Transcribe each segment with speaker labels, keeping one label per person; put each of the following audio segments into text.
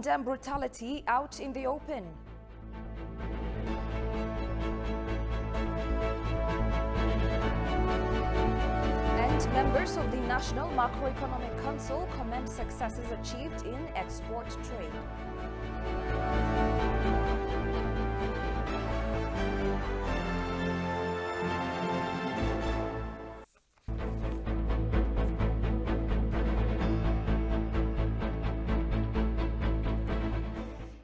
Speaker 1: Condemn brutality out in the open. And members of the National Macroeconomic Council commend successes achieved in export trade.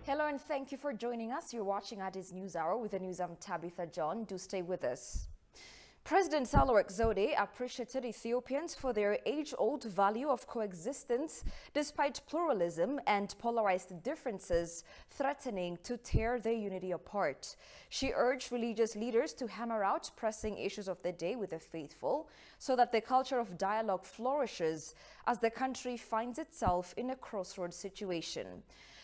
Speaker 1: Hello and thank you for joining us. You're watching Addis News Hour with the news. I'm Tabitha John. Do stay with us. President Sahle-Work Zewde appreciated Ethiopians for their age-old value of coexistence despite pluralism and polarized differences threatening to tear their unity apart. She urged religious leaders to hammer out pressing issues of the day with the faithful so that the culture of dialogue flourishes as the country finds itself in a crossroads situation.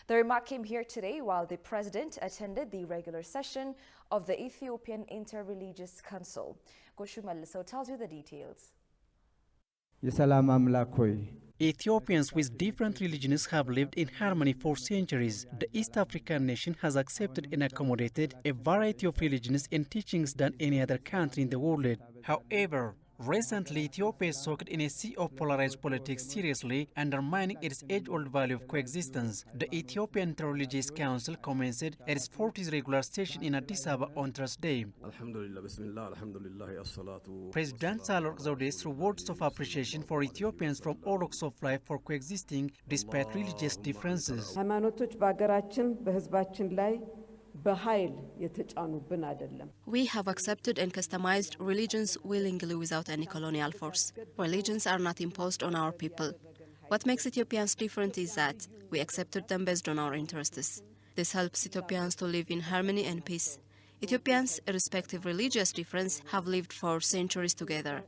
Speaker 1: The remark came here today while the president attended the regular session of the Ethiopian Interreligious Council. Goshu Melliso tells you the details.
Speaker 2: Ethiopians with different religions have lived in harmony for centuries. The East African nation has accepted and accommodated a variety of religions and teachings than any other country in the world. However, recently Ethiopia is soaked in a sea of polarized politics, seriously undermining its age-old value of coexistence. The Ethiopian Interreligious Council commenced its 40th regular session in Addis Ababa on Thursday. President Sahle-Work Zewde, through words of appreciation for Ethiopians from all walks of life for coexisting despite religious differences.
Speaker 3: We have accepted and customized religions willingly without any colonial force. Religions are not imposed on our people. What makes Ethiopians different is that we accepted them based on our interests. This helps Ethiopians to live in harmony and peace. Ethiopians, irrespective of religious difference, have lived for centuries together.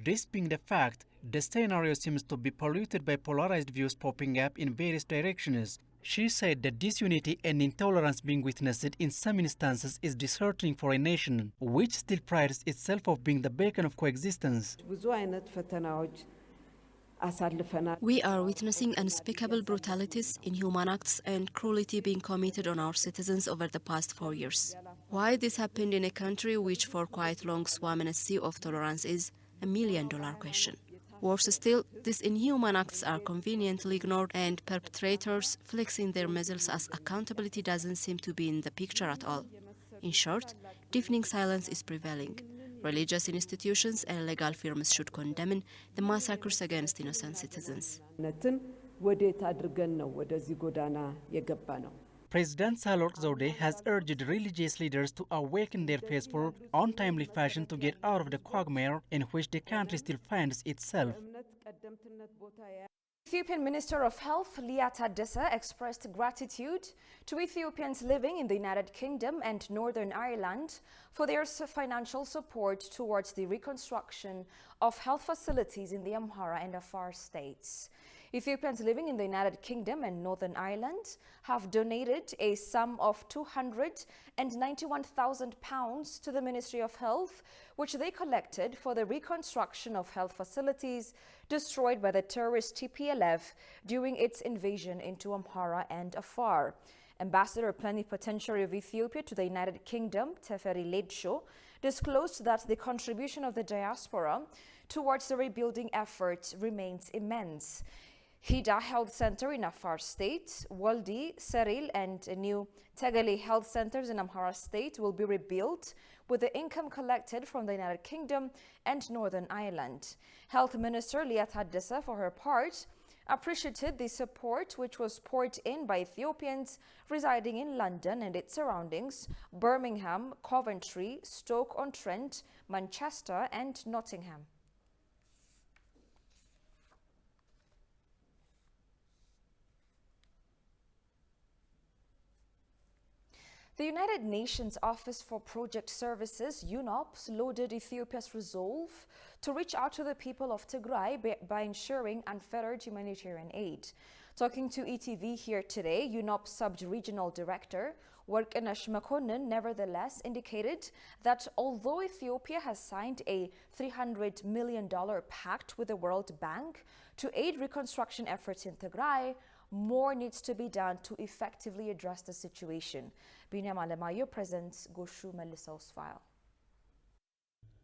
Speaker 2: This being the fact, the scenario seems to be polluted by polarized views popping up in various directions. She said that disunity and intolerance being witnessed in some instances is disheartening for a nation which still prides itself of being the beacon of coexistence.
Speaker 3: We are witnessing unspeakable brutalities, inhuman acts and cruelty being committed on our citizens over the past 4 years. Why this happened in a country which for quite long swam in a sea of tolerance is a million-dollar question. Worse still, these inhuman acts are conveniently ignored and perpetrators flexing their muscles as accountability doesn't seem to be in the picture at all. In short, deafening silence is prevailing. Religious institutions and legal firms should condemn the massacres against innocent citizens.
Speaker 2: President Sahle-Work Zewde has urged religious leaders to awaken their faithful, untimely fashion to get out of the quagmire in which the country still finds itself.
Speaker 1: Ethiopian Minister of Health Liya Tadesse expressed gratitude to Ethiopians living in the United Kingdom and Northern Ireland for their financial support towards the reconstruction of health facilities in the Amhara and Afar states. Ethiopians living in the United Kingdom and Northern Ireland have donated a sum of £291,000 to the Ministry of Health, which they collected for the reconstruction of health facilities destroyed by the terrorist TPLF during its invasion into Amhara and Afar. Ambassador Plenipotentiary of Ethiopia to the United Kingdom, Teferi Ledsho, disclosed that the contribution of the diaspora towards the rebuilding effort remains immense. Hida Health Center in Afar State, Waldi, Seril and new Tegeli Health Centers in Amhara State will be rebuilt with the income collected from the United Kingdom and Northern Ireland. Health Minister Liya Tadesse, for her part, appreciated the support which was poured in by Ethiopians residing in London and its surroundings, Birmingham, Coventry, Stoke-on-Trent, Manchester and Nottingham. The United Nations Office for Project Services, UNOPS, lauded Ethiopia's resolve to reach out to the people of Tigray by ensuring unfettered humanitarian aid. Talking to ETV here today, UNOPS Sub-Regional Director Warqinash Makonnen nevertheless indicated that although Ethiopia has signed a $300 million pact with the World Bank to aid reconstruction efforts in Tigray, more needs to be done to effectively address the situation. Binyam Alemayo presents Goshu Melisau's file.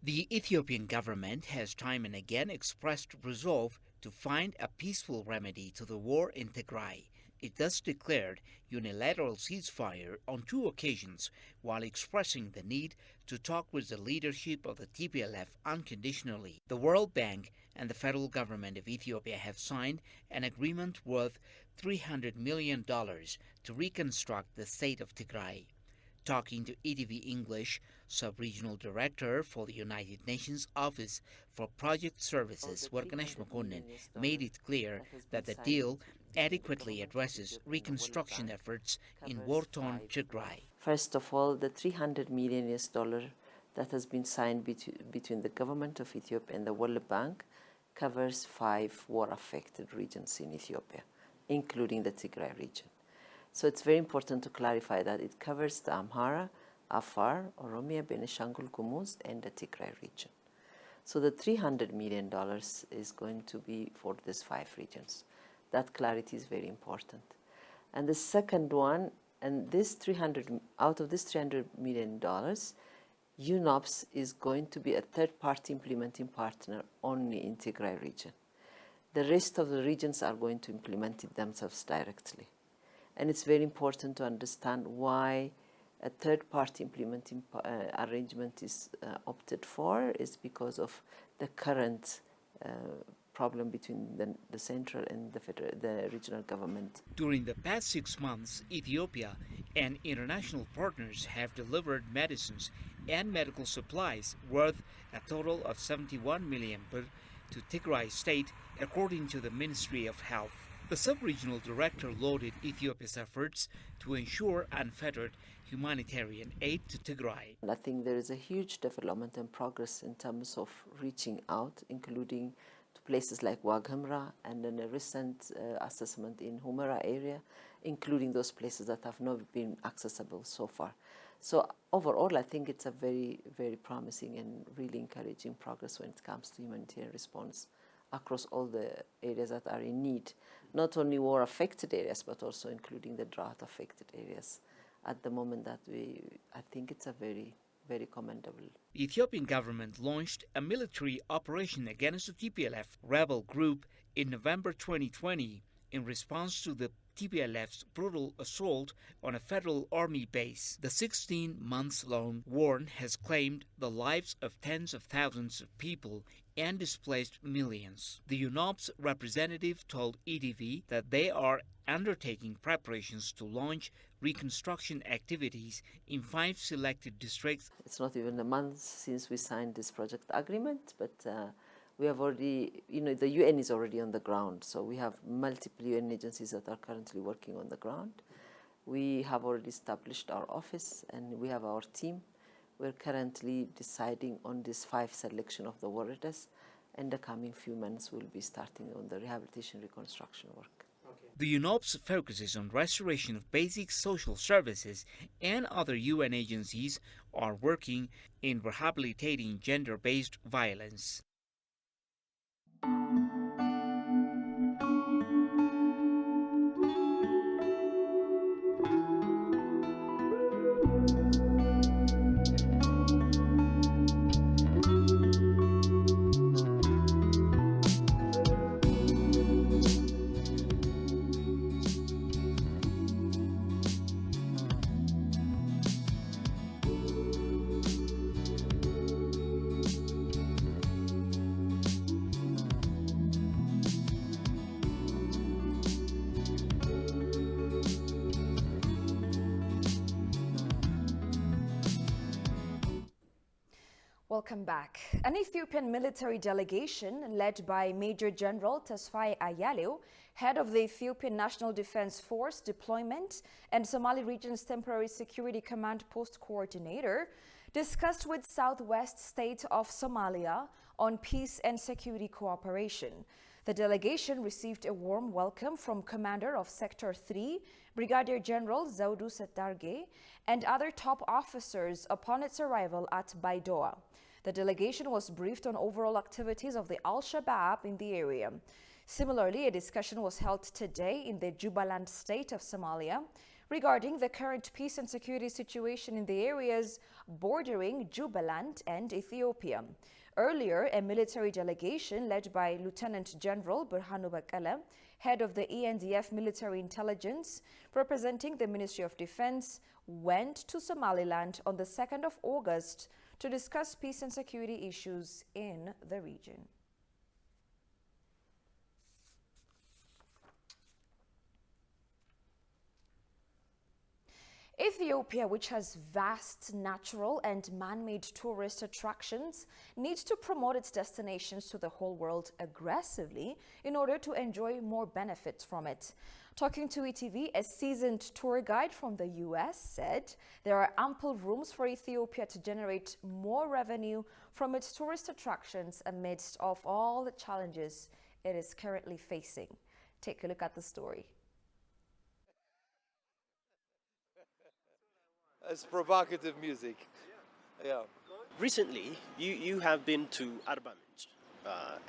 Speaker 4: The Ethiopian government has time and again expressed resolve to find a peaceful remedy to the war in Tigray. It thus declared unilateral ceasefire on 2 occasions while expressing the need to talk with the leadership of the TPLF unconditionally. The World Bank and the federal government of Ethiopia have signed an agreement worth $300 million to reconstruct the state of Tigray. Talking to ETV English, Sub-Regional Director for the United Nations Office for Project Services, Warqinash Makonnen, made it clear that the deal adequately addresses reconstruction efforts in war-torn Tigray.
Speaker 5: First of all, the $300 million that has been signed between the government of Ethiopia and the World Bank covers 5 war-affected regions in Ethiopia, including the Tigray region. So it's very important to clarify that it covers the Amhara, Afar, Oromia, Benishangul Gumuz, and the Tigray region. So the $300 million is going to be for these 5 regions. That clarity is very important. And the second one, and out of this $300 million, UNOPS is going to be a third-party implementing partner only in Tigray region. The rest of the regions are going to implement it themselves directly. And it's very important to understand why a third-party implementing arrangement is opted for is because of the current problem between the central and the regional government.
Speaker 4: During the past 6 months, Ethiopia and international partners have delivered medicines and medical supplies worth a total of 71 million birr to Tigray state, according to the Ministry of Health. The sub-regional director lauded Ethiopia's efforts to ensure unfettered humanitarian aid to Tigray.
Speaker 5: I think there is a huge development and progress in terms of reaching out, including to places like Wag Humra, and then a recent assessment in Humera area, including those places that have not been accessible so far. So overall, I think it's a very, very promising and really encouraging progress when it comes to humanitarian response across all the areas that are in need, not only war-affected areas, but also including the drought-affected areas. At the moment that I think it's a very, very commendable.
Speaker 4: The Ethiopian government launched a military operation against the TPLF rebel group in November 2020 in response to the TPLF's brutal assault on a federal army base. The 16-month-long war has claimed the lives of tens of thousands of people and displaced millions. The UNOPS representative told ETV that they are undertaking preparations to launch reconstruction activities in 5 selected districts.
Speaker 5: It's not even a month since we signed this project agreement, but we have already, the UN is already on the ground, so we have multiple UN agencies that are currently working on the ground. We have already established our office and we have our team. We're currently deciding on this 5 selection of the warriors, and the coming few months we'll be starting on the rehabilitation reconstruction work.
Speaker 4: The UNOPS focuses on restoration of basic social services, and other UN agencies are working in rehabilitating gender-based violence.
Speaker 1: Welcome back. An Ethiopian military delegation led by Major General Tesfaye Ayalew, head of the Ethiopian National Defense Force Deployment and Somali Region's Temporary Security Command Post Coordinator, discussed with Southwest State of Somalia on peace and security cooperation. The delegation received a warm welcome from Commander of Sector 3, Brigadier General Zaudu Settarge, and other top officers upon its arrival at Baidoa. The delegation was briefed on overall activities of the Al-Shabaab in the area. Similarly, a discussion was held today in the Jubaland state of Somalia regarding the current peace and security situation in the areas bordering Jubaland and Ethiopia. Earlier, a military delegation led by Lieutenant General Burhanu Bakala, head of the ENDF military intelligence, representing the Ministry of Defense, went to Somaliland on the 2nd of August to discuss peace and security issues in the region. Ethiopia, which has vast natural and man-made tourist attractions, needs to promote its destinations to the whole world aggressively in order to enjoy more benefits from it. Talking to ETV, a seasoned tour guide from the US said there are ample rooms for Ethiopia to generate more revenue from its tourist attractions amidst of all the challenges it is currently facing. Take a look at the story.
Speaker 6: It's provocative music. Yeah.
Speaker 7: Recently, you have been to Arbaminch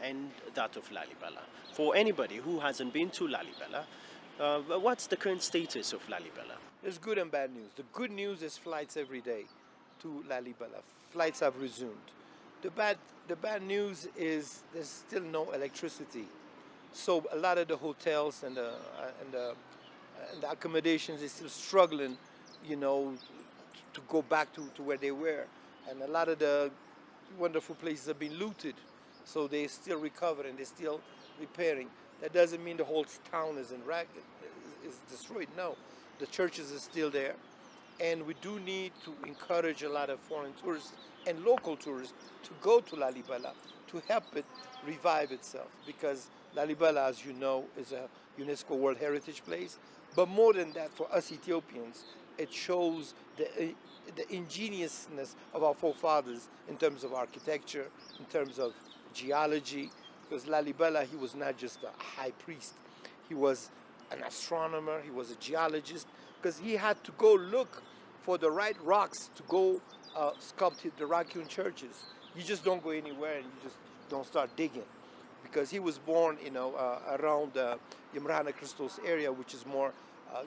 Speaker 7: and that of Lalibela. For anybody who hasn't been to Lalibela, what's the current status of Lalibela?
Speaker 6: There's good and bad news. The good news is flights every day to Lalibela. Flights have resumed. The bad news is there's still no electricity. So a lot of the hotels and the accommodations is still struggling, you know, to go back to where they were. And a lot of the wonderful places have been looted. So they're still recovering, they're still repairing. That doesn't mean the whole town is destroyed. No, the churches are still there. And we do need to encourage a lot of foreign tourists and local tourists to go to Lalibela to help it revive itself. Because Lalibela, as you know, is a UNESCO World Heritage Place. But more than that, for us Ethiopians, it shows the ingeniousness of our forefathers in terms of architecture, in terms of geology. Because Lalibela, he was not just a high priest. He was an astronomer, he was a geologist, because he had to go look for the right rocks to go sculpt the rock-hewn churches. You just don't go anywhere and you just don't start digging. Because he was born, you know, around Imrana Christos area, which is more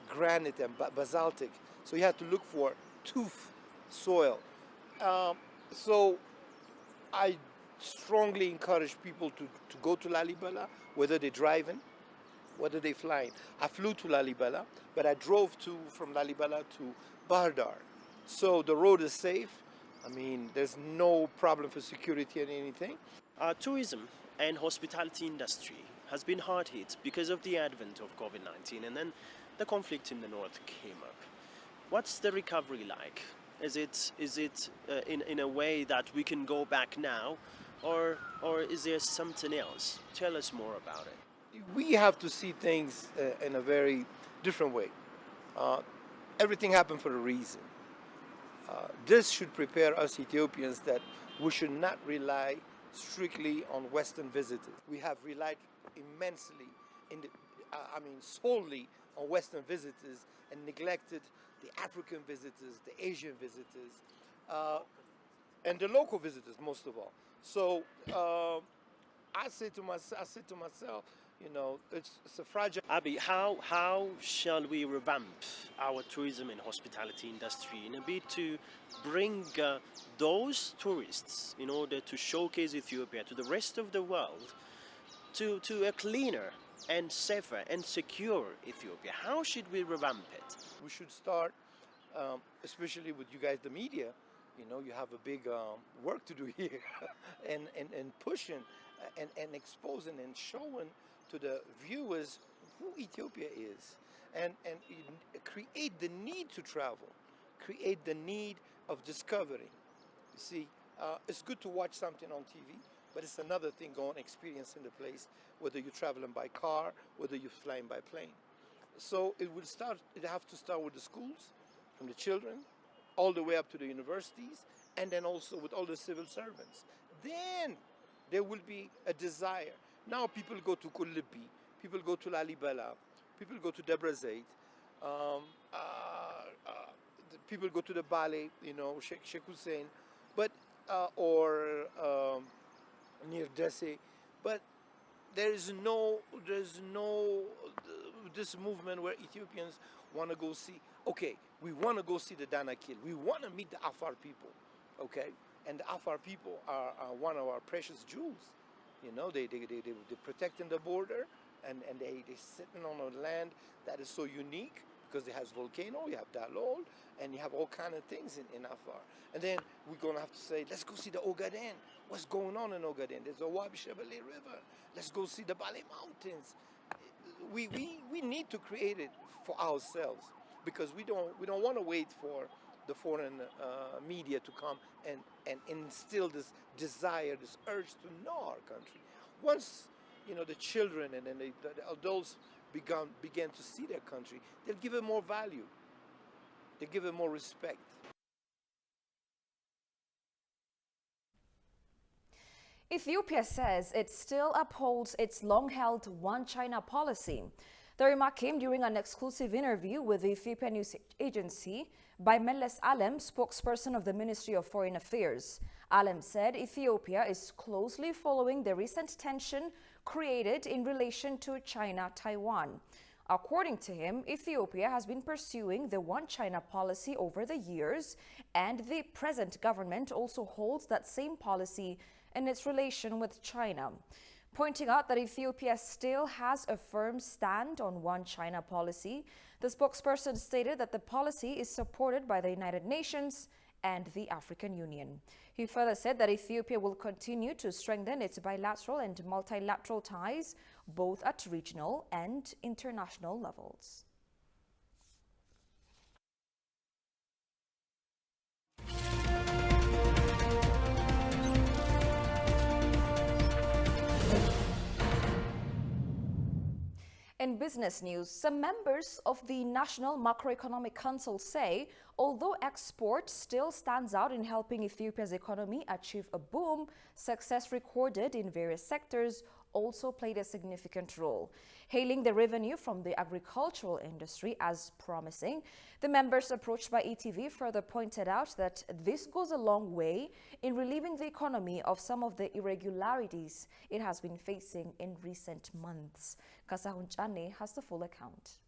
Speaker 6: granite and basaltic. So you had to look for tuff soil. So I strongly encourage people to go to Lalibela, whether they're driving, whether they're flying. I flew to Lalibela, but I drove from Lalibela to Bahardar. So the road is safe. I mean, there's no problem for security and anything.
Speaker 7: Tourism and hospitality industry has been hard hit because of the advent of COVID-19, and then the conflict in the north came up. What's the recovery like? Is it in a way that we can go back now, or is there something else? Tell us more about it.
Speaker 6: We have to see things in a very different way. Everything happened for a reason. This should prepare us Ethiopians that we should not rely strictly on Western visitors. We have relied immensely, solely on Western visitors and neglected the African visitors, the Asian visitors, and the local visitors most of all. So I said to myself, you know, it's a fragile.
Speaker 7: Abi, how shall we revamp our tourism and hospitality industry in a bit to bring those tourists in order to showcase Ethiopia to the rest of the world to a cleaner and safer and secure Ethiopia? How should we revamp it?
Speaker 6: We should start, especially with you guys, the media. You know, you have a big work to do here, and pushing and exposing and showing to the viewers who Ethiopia is, and create the need to travel, create the need of discovering. You see, it's good to watch something on TV, but it's another thing going experiencing the place, whether you're traveling by car, whether you're flying by plane. So it have to start with the schools, from the children, all the way up to the universities, and then also with all the civil servants. Then there will be a desire. Now people go to Kullibi, people go to Lalibela, people go to Debre Zeit, people go to the Bale, you know, Sheikh Hussein, but or near Desi, but there's no this movement where Ethiopians want to go see. Okay, we want to go see the Danakil. We want to meet the Afar people. Okay, and the Afar people are one of our precious jewels. You know, they're protecting the border, and they're sitting on a land that is so unique because it has volcano, you have Dalol, and you have all kind of things in Afar. And then we're going to have to say, let's go see the Ogaden. What's going on in Ogaden? There's a Wabi Shebele River. Let's go see the Bale Mountains. We need to create it for ourselves because we don't want to wait for the foreign media to come and instill this desire, this urge to know our country. Once, you know, the children and then the adults began to see their country, they'll give it more value. They'll give it more respect.
Speaker 1: Ethiopia says it still upholds its long-held One China policy. The remark came during an exclusive interview with the Ethiopian news agency by Meles Alem, spokesperson of the Ministry of Foreign Affairs. Alem said Ethiopia is closely following the recent tension created in relation to China-Taiwan. According to him, Ethiopia has been pursuing the One China policy over the years, and the present government also holds that same policy in its relation with China. Pointing out that Ethiopia still has a firm stand on One China policy, the spokesperson stated that the policy is supported by the United Nations and the African Union. He further said that Ethiopia will continue to strengthen its bilateral and multilateral ties, both at regional and international levels. In business news, some members of the National Macroeconomic Council say although export still stands out in helping Ethiopia's economy achieve a boom, success recorded in various sectors also played a significant role. Hailing the revenue from the agricultural industry as promising, the members approached by ETV further pointed out that this goes a long way in relieving the economy of some of the irregularities it has been facing in recent months. Kasahun Chane has the full account.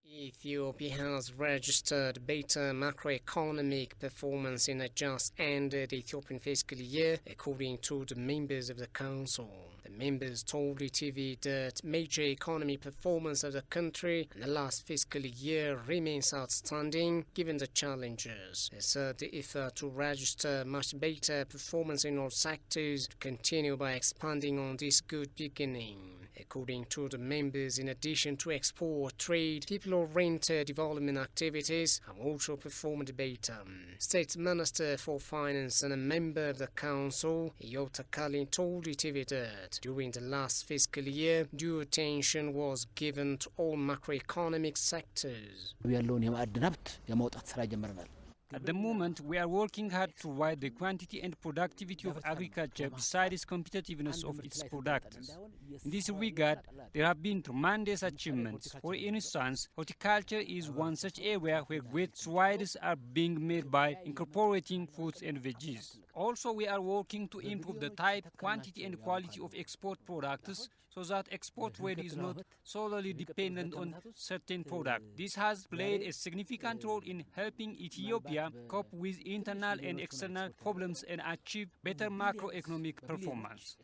Speaker 8: Ethiopia has registered better macroeconomic performance in a just ended Ethiopian fiscal year, according to the members of the council. The members told ETV that major economy performance of the country in the last fiscal year remains outstanding given the challenges. They said the effort to register much better performance in all sectors to continue by expanding on this good beginning. According to the members, in addition to export, trade, people-oriented development activities have also performed better. State Minister for Finance and a member of the Council, Iyota Kalin, told ETV that during the last fiscal year, due attention was given to all macroeconomic sectors.
Speaker 9: At the moment, we are working hard to rise the quantity and productivity of agriculture besides competitiveness of its products. In this regard, there have been tremendous achievements. For instance, horticulture is one such area where great strides are being made by incorporating fruits and veggies. Also, we are working to improve the type, quantity and quality of export products so that export trade is not solely dependent on certain products. This has played a significant role in helping Ethiopia cope with internal and external problems and achieve better macroeconomic performance.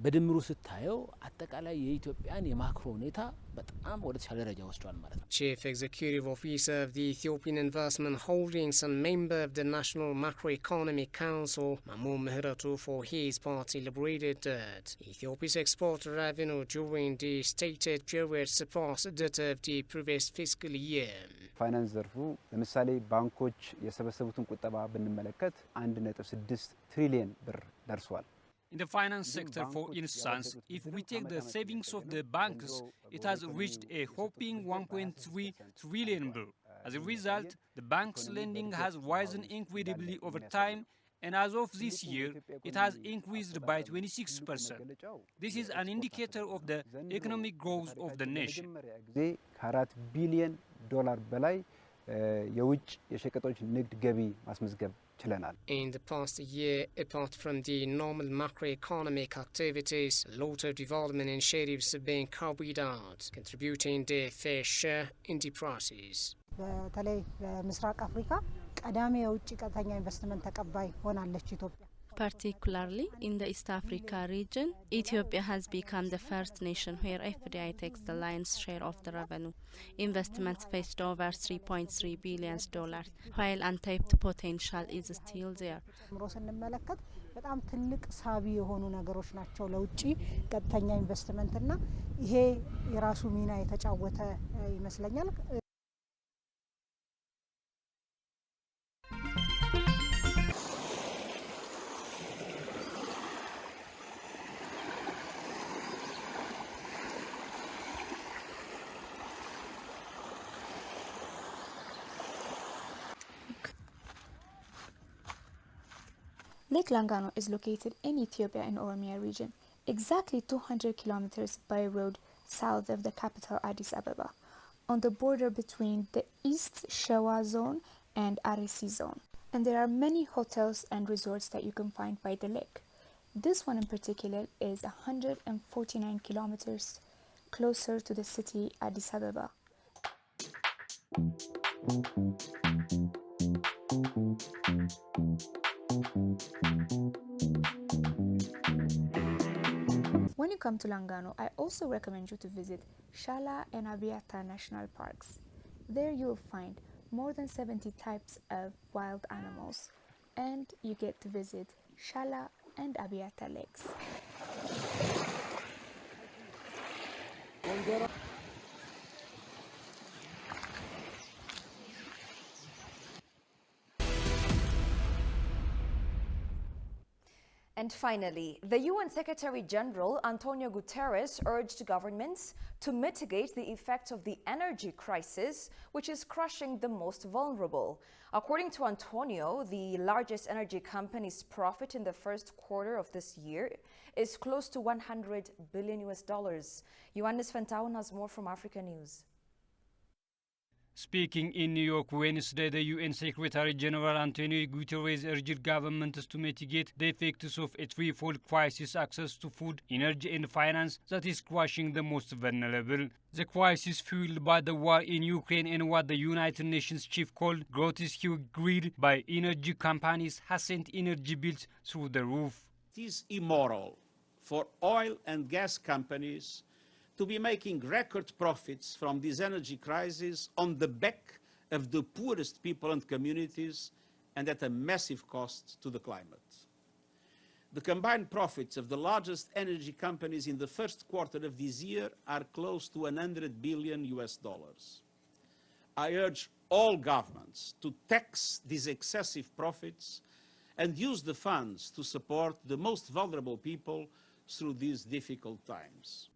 Speaker 10: በድምሩ ስታየው አጠቃላይ የኢትዮጵያን የማክሮ ሁኔታ በጣም ወደ ተሻለ ደረጃ ወስዷል ማለት ነው።
Speaker 8: Chief Executive Officer of the Ethiopian Investment Holdings and member of the National Macroeconomic Council, Mamo Mehretu, for his part elaborated that Ethiopia's export revenue during the stated period surpassed that of the previous fiscal year.
Speaker 11: ፋይናንስ ዘርፉ ለምሳሌ ባንኮች የሰበሰቡትን ቁጠባ ብንመለከት 1.6 ትሪሊየን ብር ደርሷል።
Speaker 9: In the finance sector, for instance, if we take the savings of the banks, it has reached a whopping 1.3 trillion birr. As a result, the bank's lending has risen incredibly over time, and as of this year, it has increased by 26%. This is an indicator of the economic growth of the nation.
Speaker 11: ከ4 ቢሊዮን ዶላር በላይ የውጭ የሸቀጦች ንግድ ገቢ ማስመዝገብ ችለናል።
Speaker 8: In the past year, apart from the normal macroeconomic activities, a lot of development initiatives have been carried out, contributing their fair share in the process.
Speaker 12: በተለይ በምስራቅ አፍሪካ ቀዳሚ የውጭ ቀጥተኛ ኢንቨስትመንት ተቀባይ ሆናለች ኢትዮጵያ።
Speaker 3: Particularly in the East Africa region, Ethiopia has become the first nation where FDI takes the lion's share of the revenue. Investments fetched over $3.3 billion, while untapped potential is still there.
Speaker 12: ስንመለከት በጣም ትልቅ ሳቢ የሆኑ ነገሮች ናቸው ለውጭ ቀጥተኛ ኢንቨስትመንትና ይሄ የራሱ ሚና የተጫወተ ይመስለኛል።
Speaker 13: Lake Langano is located in Ethiopia in Oromia region, exactly 200 kilometers by road south of the capital Addis Ababa, on the border between the East Shewa zone and Aresi zone. And there are many hotels and resorts that you can find by the lake. This one in particular is 149 kilometers closer to the city Addis Ababa. When you come to Langano, I also recommend you to visit Shala and Abiata National Parks. There you will find more than 70 types of wild animals, and you get to visit Shala and Abiata lakes.
Speaker 1: And finally, the UN Secretary General Antonio Guterres urged governments to mitigate the effects of the energy crisis, which is crushing the most vulnerable. According to Antonio, the largest energy company's profit in the first quarter of this year is close to $100 billion. Ioannis Fentaun has more from Africa News.
Speaker 9: Speaking in New York Wednesday, the UN Secretary General Antonio Guterres urged governments to mitigate the effects of a threefold crisis: access to food, energy and finance that is crushing the most vulnerable. The crisis fueled by the war in Ukraine and what the United Nations chief called grotesque greed by energy companies has sent energy bills through the roof.
Speaker 14: It is immoral for oil and gas companies to be making record profits from this energy crisis on the back of the poorest people and communities and at a massive cost to the climate. The combined profits of the largest energy companies in the first quarter of this year are close to $100 billion. I urge all governments to tax these excessive profits and use the funds to support the most vulnerable people through these difficult times.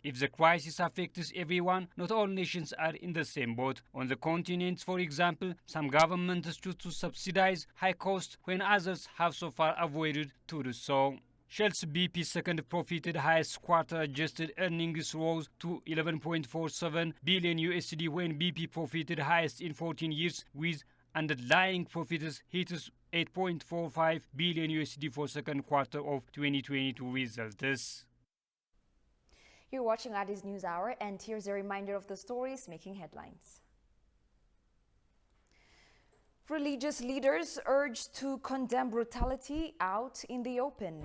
Speaker 9: If the crisis affects everyone, not all nations are in the same boat. On the continent, for example, some governments choose to subsidize high costs when others have so far avoided to do so. Shell's BP's second profited highest quarter adjusted earnings rose to $11.47 billion when BP profited highest in 14 years, with underlying profits hit $8.45 billion for second quarter of 2022 results.
Speaker 1: You're watching Addis News Hour, and here's a reminder of the stories making headlines. Religious leaders urged to condemn brutality out in the open.